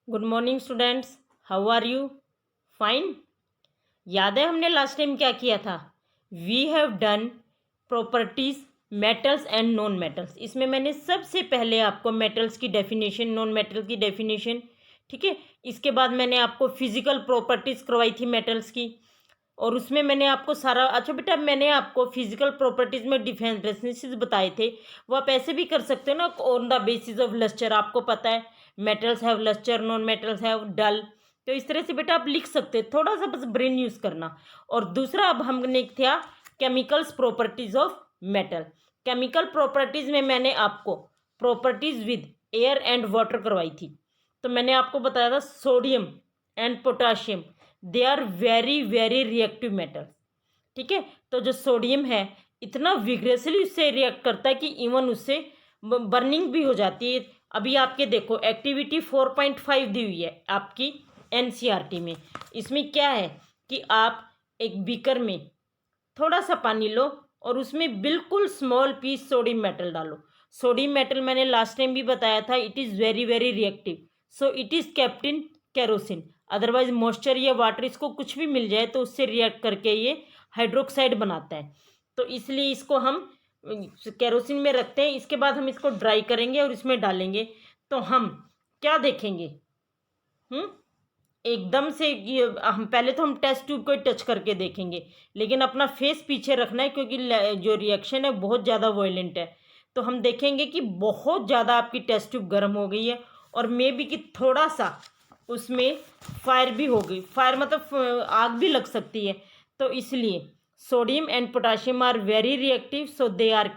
Good morning students, how are you? Fine. याद है हमने लास्ट टाइम क्या किया था? We have done properties metals and non metals. इसमें मैंने सबसे पहले आपको मेटल्स की डेफिनेशन, नॉन मेटल्स की डेफिनेशन, ठीक है। इसके बाद मैंने आपको फिजिकल प्रॉपर्टीज करवाई थी मेटल्स की, और उसमें मैंने आपको सारा, अच्छा बेटा, मैंने आपको फिजिकल प्रॉपर्टीज में डिफरेंसेस बताए थे। वो आप ऐसे भी कर सकते हो ना, on the basis of lustre. आपको पता है metals have lustre, non metals have dull. तो इस तरह से बेटा आप लिख सकते हो, थोड़ा सा बस ब्रेन यूज करना। और दूसरा अब हमने किया chemicals properties of metal. Chemical properties में मैंने आपको properties with air and water करवाई थी। तो मैंने आपको बताया था sodium and potassium, they are very very reactive metal, ठीक है। तो जो सोडियम है इतना विग्रेसली उससे रिएक्ट करता है कि इवन उससे बर्निंग भी हो जाती है। अभी आपके देखो एक्टिविटी 4.5 दी हुई है आपकी एनसीईआरटी में। इसमें क्या है कि आप एक बीकर में थोड़ा सा पानी लो और उसमें बिल्कुल स्मॉल पीस सोडियम मेटल डालो। सोडियम मेटल मैंने लास्ट टाइम भी बताया था, it is very very reactive, so it is kept in kerosene. Otherwise moisture या वाटर इसको कुछ भी मिल जाए तो उससे रिएक्ट करके ये हाइड्रोक्साइड बनाता है। तो इसलिए इसको हम केरोसिन में रखते हैं। इसके बाद हम इसको ड्राई करेंगे और इसमें डालेंगे तो हम क्या देखेंगे? हम्म एकदम से ये हम पहले तो हम टेस्ट ट्यूब को ही टच करके देखेंगे, लेकिन अपना फेस पीछे रखना है क्योंकि जो रिएक्शन है बहुत ज़्यादा वॉयलेंट है। तो हम देखेंगे कि बहुत ज़्यादा आपकी टेस्ट ट्यूब गर्म हो गई है, और मे बी कि थोड़ा सा उसमें फायर भी हो गई। फायर मतलब आग भी लग सकती है। तो इसलिए sodium and potassium are very reactive, so they are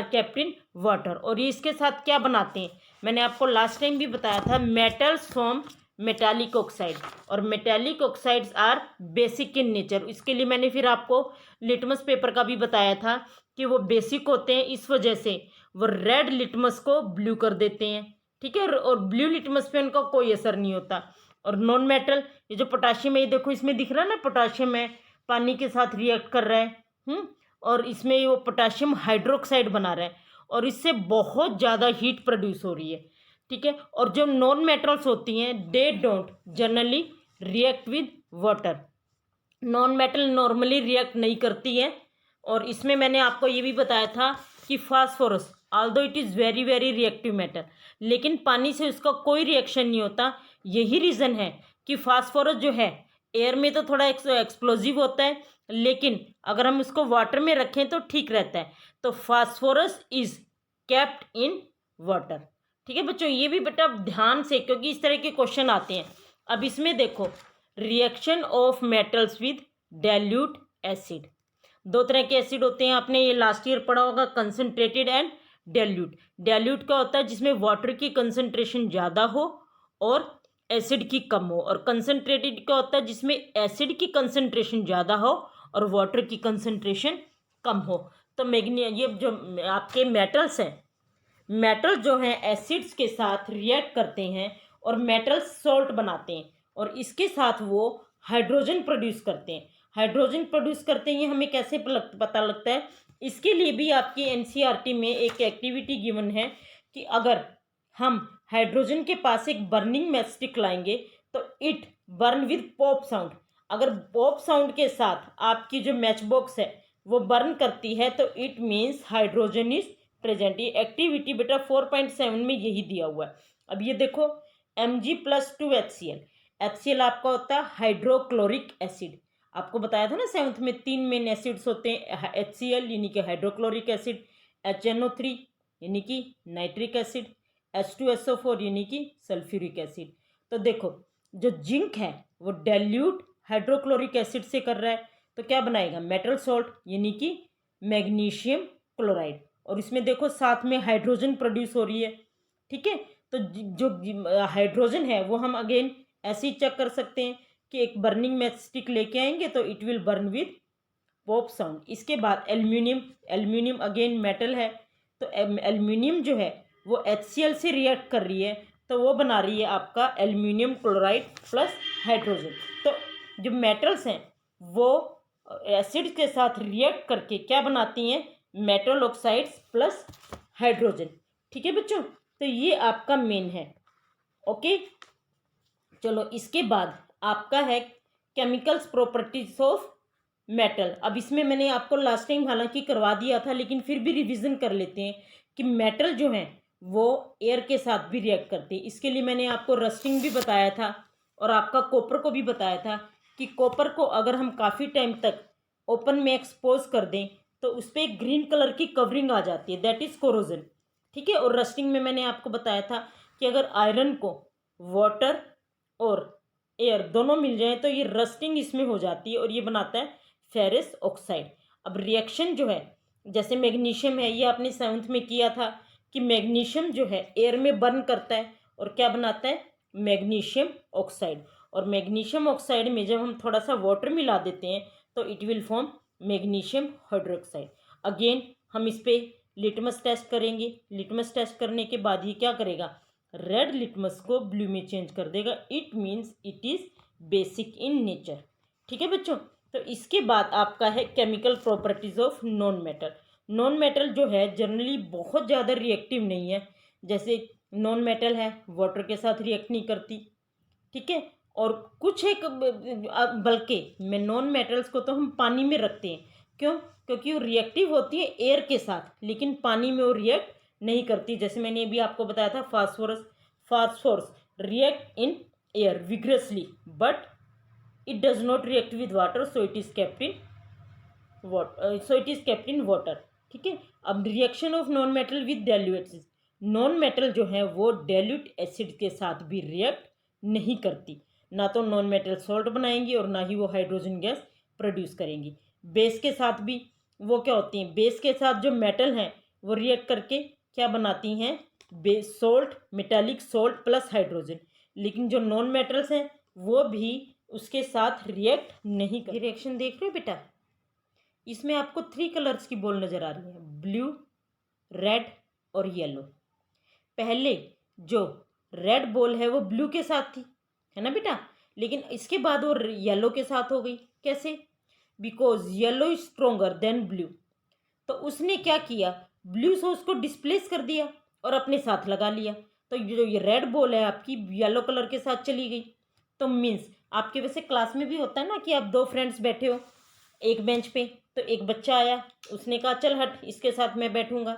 kept in water. और ये इसके साथ क्या बनाते हैं? मैंने आपको लास्ट टाइम भी बताया था, मेटल्स फॉर्म मेटालिक ऑक्साइड, और metallic oxides are basic in nature. इसके लिए मैंने फिर आपको लिटमस पेपर का भी बताया था कि वो बेसिक होते हैं, इस वजह से वो रेड लिटमस को ब्लू कर देते हैं, ठीक है। और ब्लू लिटमस पे उनका कोई असर नहीं होता। और नॉन मेटल, ये जो पोटाशियम है, ये देखो इसमें दिख रहा है ना, पोटाशियम है पानी के साथ रिएक्ट कर रहा है। और इसमें वो पोटाशियम हाइड्रोक्साइड बना रहा है, और इससे बहुत ज़्यादा हीट प्रोड्यूस हो रही है, ठीक है। और जो नॉन मेटल्स होती हैं they don't generally react with water. Non metal normally react नहीं करती है। और इसमें मैंने आपको ये भी बताया था कि phosphorus, Aldous it is very very reactive metal, लेकिन पानी से उसका कोई रिएक्शन नहीं होता। यही रीज़न है कि फास्फोरस जो है एयर में तो थोड़ा एक्सप्लोजिव होता है, लेकिन अगर हम उसको वाटर में रखें तो ठीक रहता है। तो phosphorus is kept in water, ठीक है बच्चों। ये भी बेटा ध्यान से, क्योंकि इस तरह के क्वेश्चन आते हैं। अब इसमें देखो, reaction of metals with dilute acid. दो तरह के एसिड होते हैं, आपने ये लास्ट ईयर पढ़ा होगा, कंसनट्रेटेड एंड डाइल्यूट। डाइल्यूट क्या होता है? जिसमें वाटर की कंसनट्रेशन ज़्यादा हो और एसिड की कम हो। और कंसनट्रेटेड क्या होता है? जिसमें एसिड की कंसनट्रेशन ज़्यादा हो और वाटर की कंसनट्रेशन कम हो। तो ये जो आपके मेटल्स हैं, मेटल जो हैं एसिड्स के साथ रिएक्ट करते हैं और मेटल सॉल्ट बनाते हैं, और इसके साथ वो हाइड्रोजन प्रोड्यूस करते हैं। हाइड्रोजन प्रोड्यूस करते हैं, ये हमें कैसे पता लगता है? इसके लिए भी आपकी एनसीईआरटी में एक एक्टिविटी गिवन है कि अगर हम हाइड्रोजन के पास एक बर्निंग मैचस्टिक लाएंगे तो it burn with pop sound. अगर पॉप साउंड के साथ आपकी जो मैच बॉक्स है वो बर्न करती है तो it means hydrogen is present. ये एक्टिविटी बेटा 4.7 में यही दिया हुआ है। अब ये देखो, Mg+2HCl, HCl आपका होता है हाइड्रोक्लोरिक एसिड। आपको बताया था ना 7th में 3 मेन एसिड्स होते हैं, HCl यानी कि हाइड्रोक्लोरिक एसिड, HNO3 यानी कि नाइट्रिक एसिड, H2SO4 यानी कि सल्फ्यूरिक एसिड। तो देखो, जो जिंक है वो डाइल्यूट हाइड्रोक्लोरिक एसिड से कर रहा है, तो क्या बनाएगा? मेटल सॉल्ट यानी कि मैग्नीशियम क्लोराइड। और इसमें देखो साथ में हाइड्रोजन प्रोड्यूस हो रही है, ठीक है। तो जो हाइड्रोजन है वो हम अगेन ऐसे ही चेक कर सकते हैं कि एक बर्निंग मैचस्टिक लेके आएंगे तो it will burn with pop sound. इसके बाद एल्यूमिनियम, एल्यूमिनियम अगेन मेटल है, तो एल्यूमिनियम जो है वो HCl से रिएक्ट कर रही है, तो वो बना रही है आपका एल्यूमिनियम क्लोराइड प्लस हाइड्रोजन। तो जो मेटल्स हैं वो एसिड के साथ रिएक्ट करके क्या बनाती हैं? मेटल ऑक्साइड्स प्लस हाइड्रोजन, ठीक है बच्चों। तो ये आपका मेन है। ओके, चलो इसके बाद आपका है केमिकल्स प्रॉपर्टीज ऑफ मेटल। अब इसमें मैंने आपको लास्ट टाइम हालांकि करवा दिया था, लेकिन फिर भी रिवीजन कर लेते हैं कि मेटल जो है वो एयर के साथ भी रिएक्ट करते हैं। इसके लिए मैंने आपको रस्टिंग भी बताया था और आपका कॉपर को भी बताया था कि कॉपर को अगर हम काफ़ी टाइम तक ओपन में एक्सपोज कर दें तो उस पर एक ग्रीन कलर की कवरिंग आ जाती है, दैट इज़ कोरोजन। ठीक है, और रस्टिंग में मैंने आपको बताया था कि अगर आयरन को वाटर और एयर दोनों मिल जाए तो ये रस्टिंग इसमें हो जाती है और ये बनाता है फेरस ऑक्साइड। अब रिएक्शन जो है, जैसे मैग्नीशियम है, ये आपने 7th में किया था कि मैग्नीशियम जो है एयर में बर्न करता है और क्या बनाता है, मैग्नीशियम ऑक्साइड। और मैग्नीशियम ऑक्साइड में जब हम थोड़ा सा वाटर मिला देते हैं तो it will form magnesium hydroxide. Again हम इस पर लिटमस टेस्ट करेंगे। लिटमस टेस्ट करने के बाद ये क्या करेगा, रेड लिटमस को ब्लू में चेंज कर देगा। It means it is basic in nature. ठीक है बच्चों, तो इसके बाद आपका है chemical properties of non metal. Non metal जो है जनरली बहुत ज़्यादा रिएक्टिव नहीं है। जैसे नॉन मेटल है वाटर के साथ रिएक्ट नहीं करती, ठीक है, और कुछ एक बल्कि में नॉन मेटल्स को तो हम पानी में रखते हैं। क्यों, क्योंकि वो रिएक्टिव होती है एयर के साथ, लेकिन पानी में वो रिएक्ट नहीं करती। जैसे मैंने अभी आपको बताया था phosphorus, phosphorus react in air vigorously but it does not react with water, so it is kept in water, ठीक है। अब reaction of non metal with dilute, non metal जो है वो डाइल्यूट एसिड के साथ भी रिएक्ट नहीं करती। ना तो नॉन मेटल सॉल्ट बनाएंगी और ना ही वो हाइड्रोजन गैस प्रोड्यूस करेंगी। बेस के साथ भी वो क्या होती हैं, बेस के साथ जो मेटल हैं वो रिएक्ट करके क्या बनाती हैं, base salt, metallic salt plus hydrogen. लेकिन जो नॉन मेटल्स हैं वो भी उसके साथ रिएक्ट नहीं कर। रिएक्शन देख रहे हो बेटा, इसमें आपको 3 कलर्स की बॉल नजर आ रही है, ब्लू, रेड और येलो। पहले जो रेड बॉल है वो ब्लू के साथ थी, है ना बेटा, लेकिन इसके बाद वो येलो के साथ हो गई। कैसे, because yellow is stronger then blue. तो उसने क्या किया, ब्लू से उसको डिस्प्लेस कर दिया और अपने साथ लगा लिया। तो जो ये रेड बॉल है आपकी येलो कलर के साथ चली गई। तो मीन्स आपके वैसे क्लास में भी होता है ना कि आप 2 फ्रेंड्स बैठे हो एक बेंच पे, तो एक बच्चा आया, उसने कहा चल हट इसके साथ मैं बैठूंगा।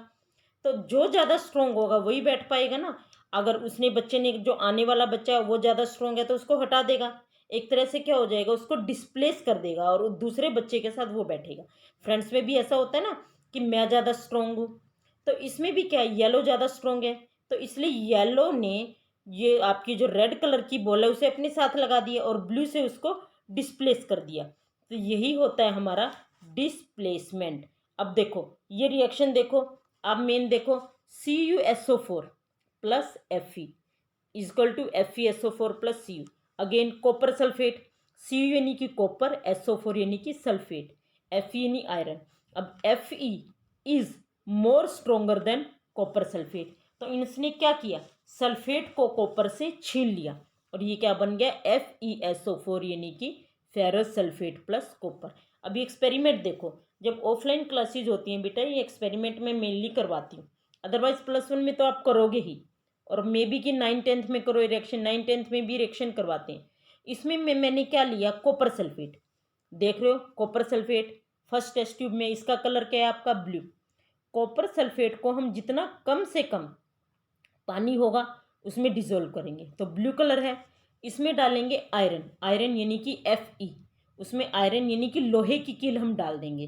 तो जो ज़्यादा स्ट्रोंग होगा वही बैठ पाएगा ना। अगर उसने बच्चे ने, जो आने वाला बच्चा है वो ज़्यादा स्ट्रोंग है तो उसको हटा देगा। एक तरह से क्या हो जाएगा, उसको डिस्प्लेस कर देगा और दूसरे बच्चे के साथ वो बैठेगा। फ्रेंड्स में भी ऐसा होता है ना कि मैं ज़्यादा स्ट्रोंग हूँ, तो इसमें भी क्या है, येलो ज़्यादा स्ट्रोंग है, तो इसलिए येलो ने ये आपकी जो रेड कलर की बॉल है उसे अपने साथ लगा दिया और ब्लू से उसको डिस्प्लेस कर दिया। तो यही होता है हमारा डिस्प्लेसमेंट। अब देखो ये रिएक्शन देखो, आप मेन देखो, CuSO4 plus Fe is equal to FeSO4 plus Cu। Again copper sulphate, Cu यानी कि कॉपर, SO4 यानी कि सल्फेट, Fe यानी आयरन। अब Fe is more stronger than copper sulphate. तो इसने क्या किया, सल्फेट को कॉपर से छीन लिया और ये क्या बन गया, FeSO4 यानी कि फेरस सल्फेट प्लस कॉपर। अभी एक्सपेरिमेंट देखो, जब ऑफलाइन क्लासेज होती हैं बेटा ये एक्सपेरिमेंट में मेनली करवाती हूँ, अदरवाइज +1 में तो आप करोगे ही, और मे बी कि 9th-10th में करो रिएक्शन, 9th-10th में भी रिएक्शन करवाते हैं। इसमें मैंने क्या लिया, कॉपर सल्फेट, देख रहे हो copper sulphate first test tube में, इसका कलर क्या है आपका ब्लू। कॉपर सल्फेट को हम जितना कम से कम पानी होगा उसमें डिजोल्व करेंगे तो ब्लू कलर है। इसमें डालेंगे आयरन, आयरन यानी कि Fe, उसमें आयरन यानी कि लोहे की कील हम डाल देंगे।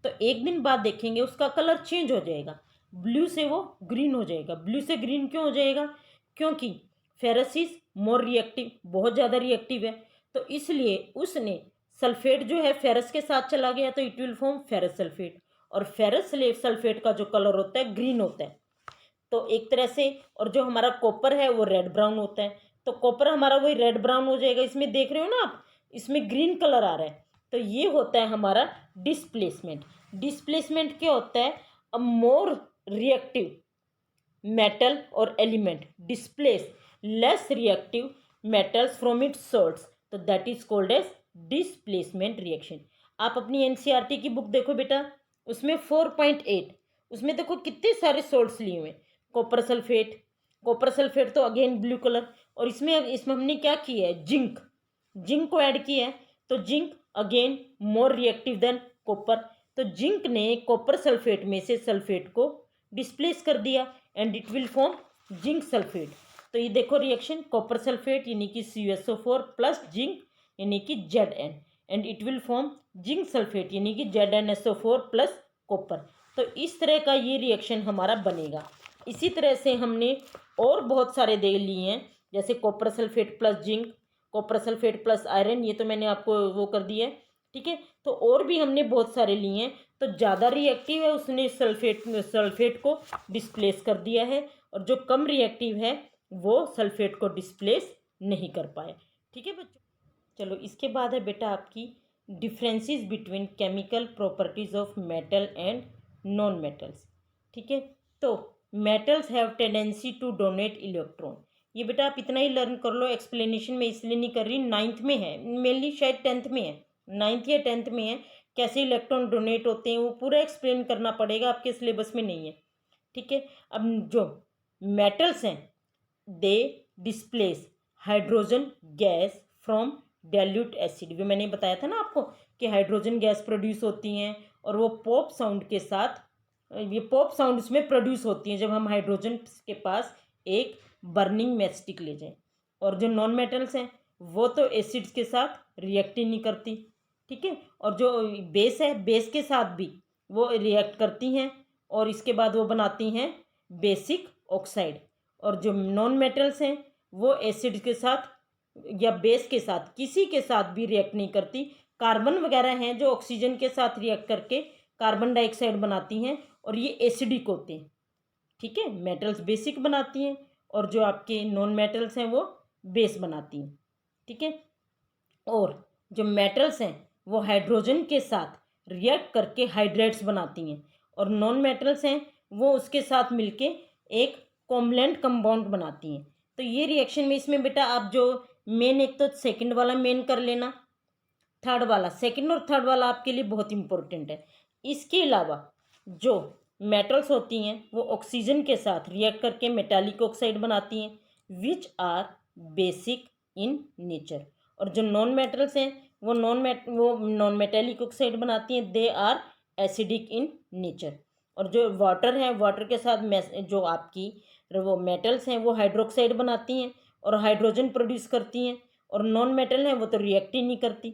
तो एक दिन बाद देखेंगे उसका कलर चेंज हो जाएगा, ब्लू से वो ग्रीन हो जाएगा। ब्लू से ग्रीन क्यों हो जाएगा, क्योंकि फेरस इज मोर रिएक्टिव, बहुत ज़्यादा रिएक्टिव है, तो इसलिए उसने सल्फेट जो है फेरस के साथ चला गया तो it will form ferrous sulphate, और फेरस सल्फेट का जो कलर होता है ग्रीन होता है। तो एक तरह से, और जो हमारा कॉपर है वो रेड ब्राउन होता है, तो कॉपर हमारा वही रेड ब्राउन हो जाएगा। इसमें देख रहे हो ना आप, इसमें ग्रीन कलर आ रहा है, तो ये होता है हमारा डिस्प्लेसमेंट। डिस्प्लेसमेंट क्या होता है, अ मोर रिएक्टिव मेटल और element displace less reactive metals from its source, तो that is called as displacement reaction. आप अपनी एनसीईआरटी की बुक देखो बेटा, उसमें 4.8, उसमें देखो कितने सारे सोल्ट्स लिए हुए, कॉपर सल्फेट, कॉपर सल्फेट तो अगेन ब्लू कलर, और इसमें हमने क्या किया है, जिंक को ऐड किया है, तो zinc again more reactive than copper, तो जिंक ने कॉपर सल्फेट में से सल्फेट को डिस्प्लेस कर दिया and it will form zinc sulphate. तो ये देखो रिएक्शन, कॉपर सल्फेट यानी कि CuSO4 प्लस जिंक यानी कि Zn, and it will form zinc sulphate यानी कि ZnSO4 प्लस कॉपर। तो इस तरह का ये रिएक्शन हमारा बनेगा। इसी तरह से हमने और बहुत सारे दे लिए हैं, जैसे copper sulphate plus zinc, copper sulphate plus iron, ये तो मैंने आपको वो कर दिया है, ठीक है। तो और भी हमने बहुत सारे लिए हैं, तो ज़्यादा रिएक्टिव है उसने सल्फेट को डिस्प्लेस कर दिया है, और जो कम रिएक्टिव है वो सल्फेट को डिस्प्लेस नहीं कर पाए, ठीक है बच्चों। चलो इसके बाद है बेटा आपकी differences between chemical properties of metal and non metals, ठीक है। तो metals have tendency to donate electron, ये बेटा आप इतना ही लर्न कर लो, एक्सप्लेनेशन में इसलिए नहीं कर रही, 9th में है, मेनली शायद 10th में है, 9th या 10th में है, कैसे इलेक्ट्रॉन डोनेट होते हैं वो पूरा एक्सप्लेन करना पड़ेगा, आपके सिलेबस में नहीं है, ठीक है। अब जो मेटल्स हैं they displace hydrogen gas from dilute acid, भी मैंने बताया था ना आपको कि हाइड्रोजन गैस प्रोड्यूस होती हैं, और वो पॉप साउंड के साथ, ये पॉप साउंड उसमें प्रोड्यूस होती हैं जब हम हाइड्रोजन के पास एक बर्निंग मैचस्टिक ले जाएं। और जो नॉन मेटल्स हैं वो तो एसिड्स के साथ रिएक्ट ही नहीं करती, ठीक है। और जो बेस है, बेस के साथ भी वो रिएक्ट करती हैं, और इसके बाद वो बनाती हैं बेसिक ऑक्साइड। और जो नॉन मेटल्स हैं वो एसिड के साथ या बेस के साथ किसी के साथ भी रिएक्ट नहीं करती। कार्बन वगैरह हैं जो ऑक्सीजन के साथ रिएक्ट करके कार्बन डाइऑक्साइड बनाती हैं, और ये एसिडिक होते हैं, ठीक है। मेटल्स बेसिक बनाती हैं, और जो आपके नॉन मेटल्स हैं वो बेस बनाती हैं, ठीक है। और जो मेटल्स हैं वो हाइड्रोजन के साथ रिएक्ट करके हाइड्रेट्स बनाती हैं, और नॉन मेटल्स हैं वो उसके साथ मिलके एक कॉम्बलेंट कंपाउंड बनाती हैं। तो ये रिएक्शन में इसमें बेटा आप जो मेन, एक तो सेकंड वाला मेन कर लेना, थर्ड वाला, सेकंड और थर्ड वाला आपके लिए बहुत इंपॉर्टेंट है। इसके अलावा जो मेटल्स होती हैं वो ऑक्सीजन के साथ रिएक्ट करके मेटालिक ऑक्साइड बनाती हैं which are basic in nature, और जो नॉन मेटल्स हैं वो नॉन मेटालिक ऑक्साइड बनाती हैं, they are acidic in nature. और जो वाटर है, वाटर के साथ जो आपकी वो मेटल्स हैं वो हाइड्रोक्साइड बनाती हैं और हाइड्रोजन प्रोड्यूस करती हैं, और नॉन मेटल हैं वो तो रिएक्ट ही नहीं करती,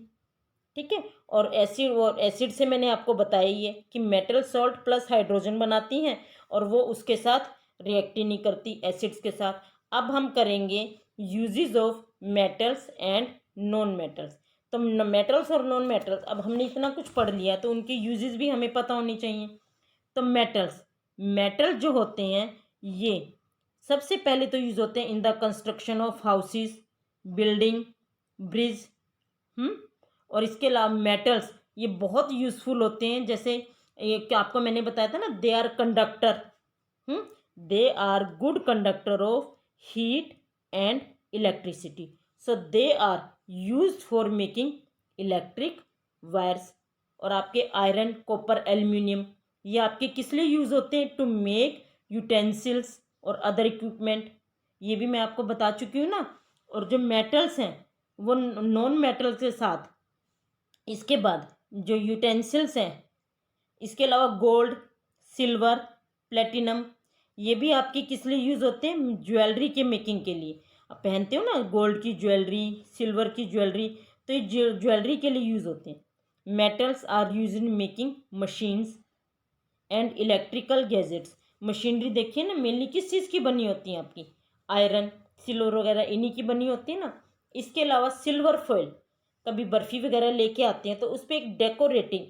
ठीक है। और एसिड से मैंने आपको बताया ही है कि मेटल सॉल्ट प्लस हाइड्रोजन बनाती हैं, और वो उसके साथ रिएक्ट ही नहीं करती एसिड्स के साथ। अब हम करेंगे uses of metals and non metals. तो मेटल्स और नॉन मेटल्स, अब हमने इतना कुछ पढ़ लिया तो उनके यूजेस भी हमें पता होनी चाहिए। तो मेटल जो होते हैं ये सबसे पहले तो यूज होते हैं in the construction of houses, building, bridge, और इसके अलावा मेटल्स ये बहुत यूज़फुल होते हैं, जैसे ये क्या आपको मैंने बताया था ना, they are conductor, they are good conductor of heat and electricity, so they are used for making electric wires. और आपके आयरन, कॉपर, एल्यूमिनियम ये आपके किस लिए यूज़ होते हैं, टू मेक यूटेंसिल्स और अदर इक्विपमेंट, ये भी मैं आपको बता चुकी हूँ ना। और जो मेटल्स हैं वो नॉन मेटल के साथ, इसके बाद जो यूटेंसिल्स हैं, इसके अलावा गोल्ड, सिल्वर, प्लेटिनम ये भी आपकी किस लिए यूज़ होते हैं, ज्वेलरी के मेकिंग के लिए। आप पहनते हो ना गोल्ड की ज्वेलरी, सिल्वर की ज्वेलरी, तो ये ज्वेलरी के लिए यूज़ होते हैं। Metals are use in making machines and electrical gadgets. Machinery देखिए ना मेनली किस चीज़ की बनी होती है आपकी, आयरन, सिल्वर वगैरह इन्हीं की बनी होती है ना। इसके अलावा सिल्वर फॉइल, कभी बर्फ़ी वगैरह लेके आते हैं तो उस पर एक डेकोरेटिंग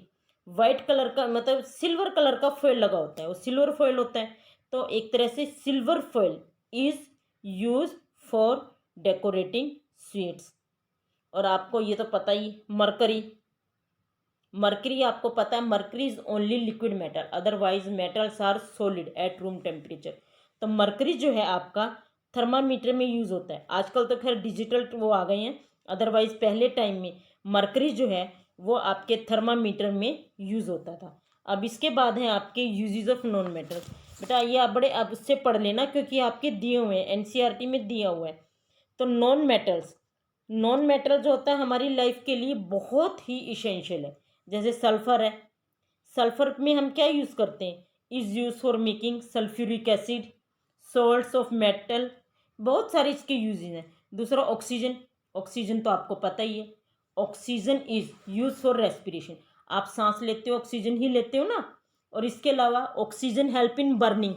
वाइट कलर का, मतलब सिल्वर कलर का फॉइल लगा होता है, वो सिल्वर फॉइल होता है। तो एक तरह से silver foil is use for decorating sweets. और आपको ये तो पता ही, मरकरी आपको पता है, mercury is only liquid metal, otherwise metals are solid at room temperature. तो मरकरी जो है आपका थर्मामीटर में यूज़ होता है, आजकल तो खैर डिजिटल वो आ गए हैं, अदरवाइज पहले टाइम में मरकरी जो है वो आपके थर्मामीटर में यूज़ होता था। अब इसके बाद हैं आपके यूजेस ऑफ नॉन मेटल्स। बेटा ये आप बड़े अब उससे पढ़ लेना, क्योंकि आपके दिए हुए हैं, एनसीईआरटी में दिया हुआ है। तो नॉन मेटल्स, नॉन मेटल जो होता है हमारी लाइफ के लिए बहुत ही इसेंशियल है। जैसे सल्फर है, सल्फर में हम क्या यूज़ करते हैं, is use for making sulphuric acid, salts of metal, बहुत सारे इसके यूजेज हैं। दूसरा ऑक्सीजन, ऑक्सीजन तो आपको पता ही है, oxygen is use for respiration, आप सांस लेते हो ऑक्सीजन ही लेते हो ना। और इसके अलावा ऑक्सीजन हेल्प इन बर्निंग,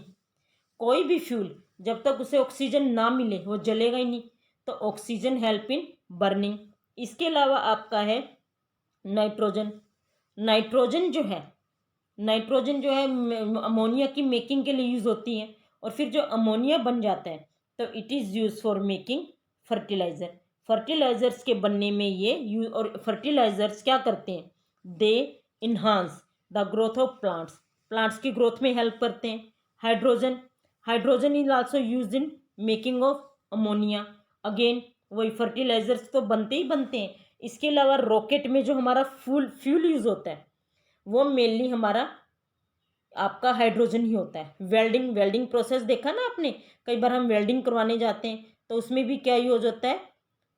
कोई भी फ्यूल जब तक उसे ऑक्सीजन ना मिले वो जलेगा ही नहीं, तो ऑक्सीजन हेल्प इन बर्निंग। इसके अलावा आपका है नाइट्रोजन, नाइट्रोजन जो है, नाइट्रोजन जो है अमोनिया की मेकिंग के लिए यूज़ होती है, और फिर जो अमोनिया बन जाता है तो it is use for making fertiliser, fertilisers के बनने में ये यूज, और फर्टिलाइज़र्स क्या करते हैं, they enhance the growth of plants, plants की ग्रोथ में हेल्प करते हैं। Hydrogen, hydrogen is also use in making of ammonia, again वही फर्टिलाइज़र्स तो बनते ही बनते हैं। इसके अलावा रॉकेट में जो हमारा फ्यूल यूज़ होता है वो मेनली हमारा आपका हाइड्रोजन ही होता है। वेल्डिंग, वेल्डिंग प्रोसेस देखा ना आपने, कई बार हम वेल्डिंग करवाने जाते हैं तो उसमें भी क्या यूज होता है,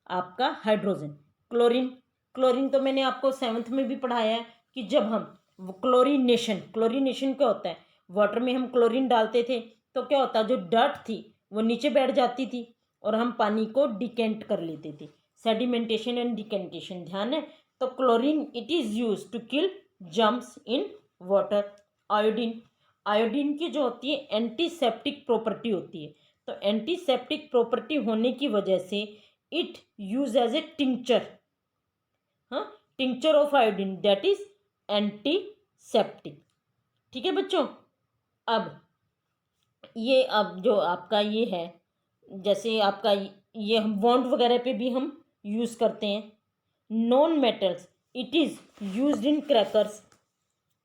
आपका हाइड्रोजन। क्लोरीन, क्लोरीन तो मैंने आपको 7th में भी पढ़ाया है कि जब हम क्लोरीनेशन, क्लोरीनेशन क्या होता है, वाटर में हम क्लोरीन डालते थे तो क्या होता है, जो डर्ट थी वो नीचे बैठ जाती थी और हम पानी को डिकेंट कर लेते थे, सेडिमेंटेशन एंड डिकेंटेशन, ध्यान है। तो chlorine it is use to kill germs in water. Iodine, iodine की जो होती है एंटीसेप्टिक प्रॉपर्टी होती है, तो एंटीसेप्टिक प्रॉपर्टी होने की वजह से it use as a tincture, हाँ, tincture of iodine that is antiseptic. ठीक है बच्चों। अब ये अब जो आपका ये है, जैसे आपका ये हम बॉन्ड वगैरह पे भी हम यूज़ करते हैं। Non metals it is used in crackers,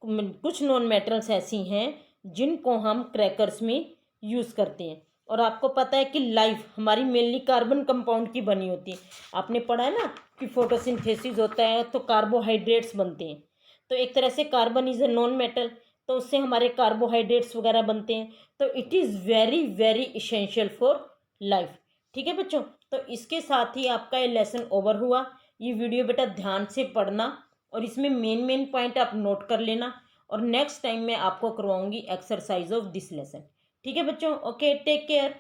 कुछ नॉन मेटल्स ऐसी हैं जिनको हम क्रैकर्स में यूज़ करते हैं। और आपको पता है कि लाइफ हमारी मेनली कार्बन कंपाउंड की बनी होती है, आपने पढ़ा है ना कि फोटोसिंथेसिस होता है तो कार्बोहाइड्रेट्स बनते हैं, तो एक तरह से carbon is a non metal, तो उससे हमारे कार्बोहाइड्रेट्स वगैरह बनते हैं, तो it is very very essential for life. ठीक है बच्चों, तो इसके साथ ही आपका ये लेसन ओवर हुआ। ये वीडियो बेटा ध्यान से पढ़ना और इसमें मेन मेन पॉइंट आप नोट कर लेना, और नेक्स्ट टाइम मैं आपको करवाऊंगी एक्सरसाइज ऑफ दिस लेसन। ठीक है बच्चों, ओके, टेक केयर।